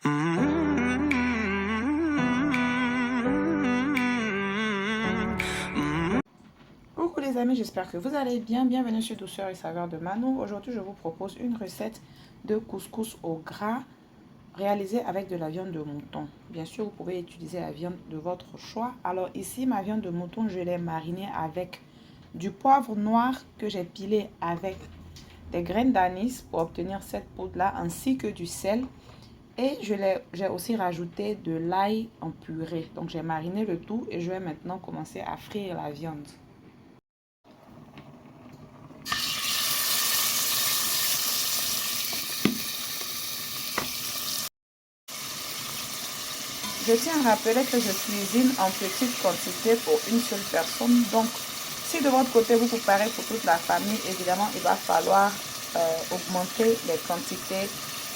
Coucou les amis, j'espère que vous allez bien. Bienvenue sur Douceur et Saveur de Manon. Aujourd'hui, je vous propose une recette de couscous au gras réalisée avec de la viande de mouton. Bien sûr, vous pouvez utiliser la viande de votre choix. Alors ici, ma viande de mouton, je l'ai marinée avec du poivre noir que j'ai pilé avec des graines d'anis pour obtenir cette poudre-là, ainsi que du sel. Et j'ai aussi rajouté de l'ail en purée. Donc j'ai mariné le tout et je vais maintenant commencer à frire la viande. Je tiens à rappeler que je cuisine en petite quantité pour une seule personne. Donc, si de votre côté vous préparez pour toute la famille, évidemment, il va falloir augmenter les quantités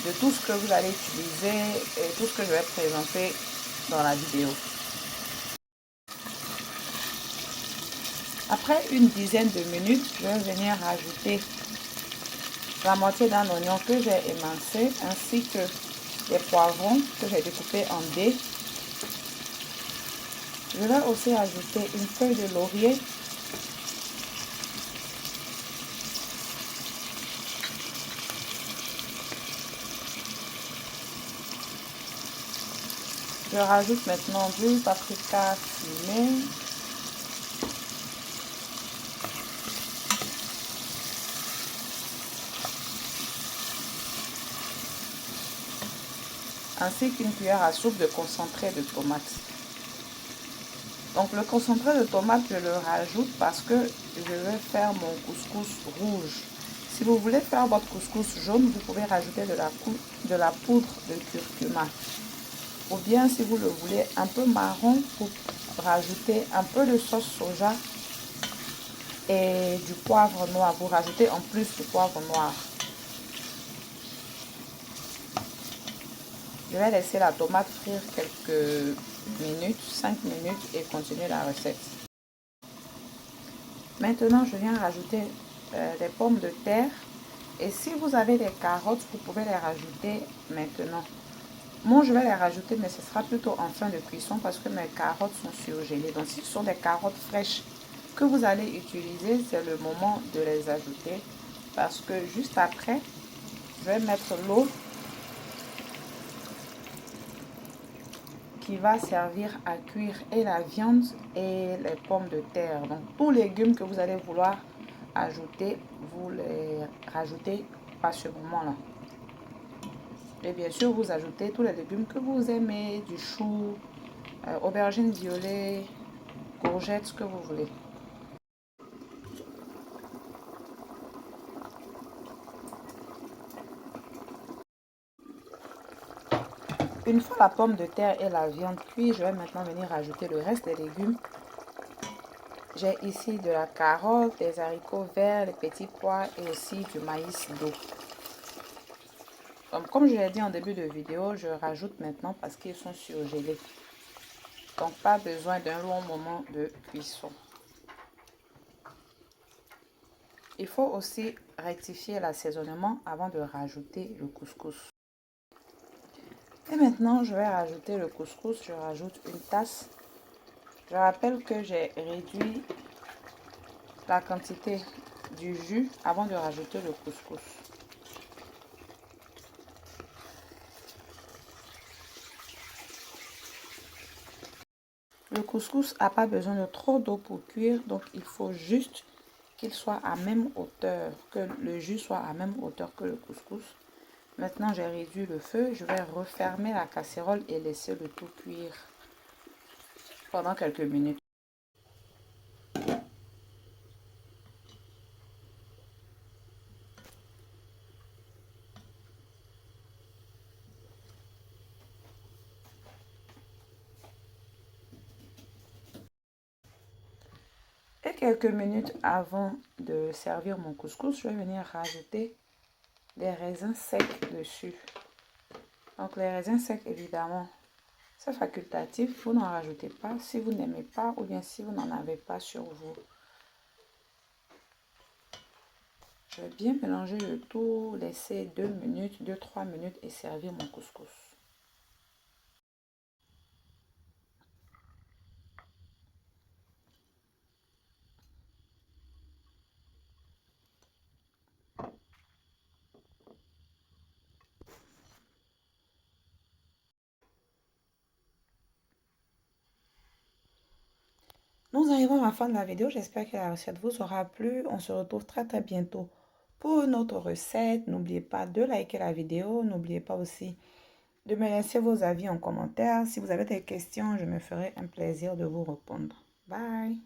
de tout ce que vous allez utiliser et tout ce que je vais présenter dans la vidéo. Après une dizaine de minutes, je vais venir rajouter la moitié d'un oignon que j'ai émincé ainsi que les poivrons que j'ai découpés en dés. Je vais aussi ajouter une feuille de laurier, je rajoute maintenant du paprika fumé, ainsi qu'une cuillère à soupe de concentré de tomate. Donc le concentré de tomate, je le rajoute parce que je vais faire mon couscous rouge. Si vous voulez faire votre couscous jaune, vous pouvez rajouter de la poudre de curcuma. Ou bien si vous le voulez un peu marron, vous rajoutez un peu de sauce soja et du poivre noir. Vous rajoutez en plus du poivre noir. Je vais laisser la tomate frire quelques minutes, 5 minutes et continuer la recette. Maintenant, je viens rajouter des pommes de terre. Et si vous avez des carottes, vous pouvez les rajouter maintenant. Moi, je vais les rajouter, mais ce sera plutôt en fin de cuisson parce que mes carottes sont surgelées. Donc, si ce sont des carottes fraîches que vous allez utiliser, c'est le moment de les ajouter. Parce que juste après, je vais mettre l'eau qui va servir à cuire et la viande et les pommes de terre. Donc, tous les légumes que vous allez vouloir ajouter, vous les rajoutez à ce moment-là. Et bien sûr, vous ajoutez tous les légumes que vous aimez, du chou, aubergine violet, courgettes, ce que vous voulez. Une fois la pomme de terre et la viande cuite, je vais maintenant venir ajouter le reste des légumes. J'ai ici de la carotte, des haricots verts, des petits pois et aussi du maïs doux. Comme je l'ai dit en début de vidéo, je rajoute maintenant parce qu'ils sont surgelés. Donc pas besoin d'un long moment de cuisson. Il faut aussi rectifier l'assaisonnement avant de rajouter le couscous. Et maintenant, je vais rajouter le couscous. Je rajoute une tasse. Je rappelle que j'ai réduit la quantité du jus avant de rajouter le couscous. Le couscous n'a pas besoin de trop d'eau pour cuire, donc il faut juste qu'il soit à même hauteur, que le jus soit à même hauteur que le couscous. Maintenant, j'ai réduit le feu. Je vais refermer la casserole et laisser le tout cuire pendant quelques minutes. Et quelques minutes avant de servir mon couscous, je vais venir rajouter des raisins secs dessus. Donc les raisins secs, évidemment, c'est facultatif. Vous n'en rajoutez pas si vous n'aimez pas ou bien si vous n'en avez pas sur vous. Je vais bien mélanger le tout, laisser 2 minutes, 2-3 minutes et servir mon couscous. Nous arrivons à la fin de la vidéo. J'espère que la recette vous aura plu. On se retrouve très très bientôt pour une autre recette. N'oubliez pas de liker la vidéo. N'oubliez pas aussi de me laisser vos avis en commentaire. Si vous avez des questions, je me ferai un plaisir de vous répondre. Bye!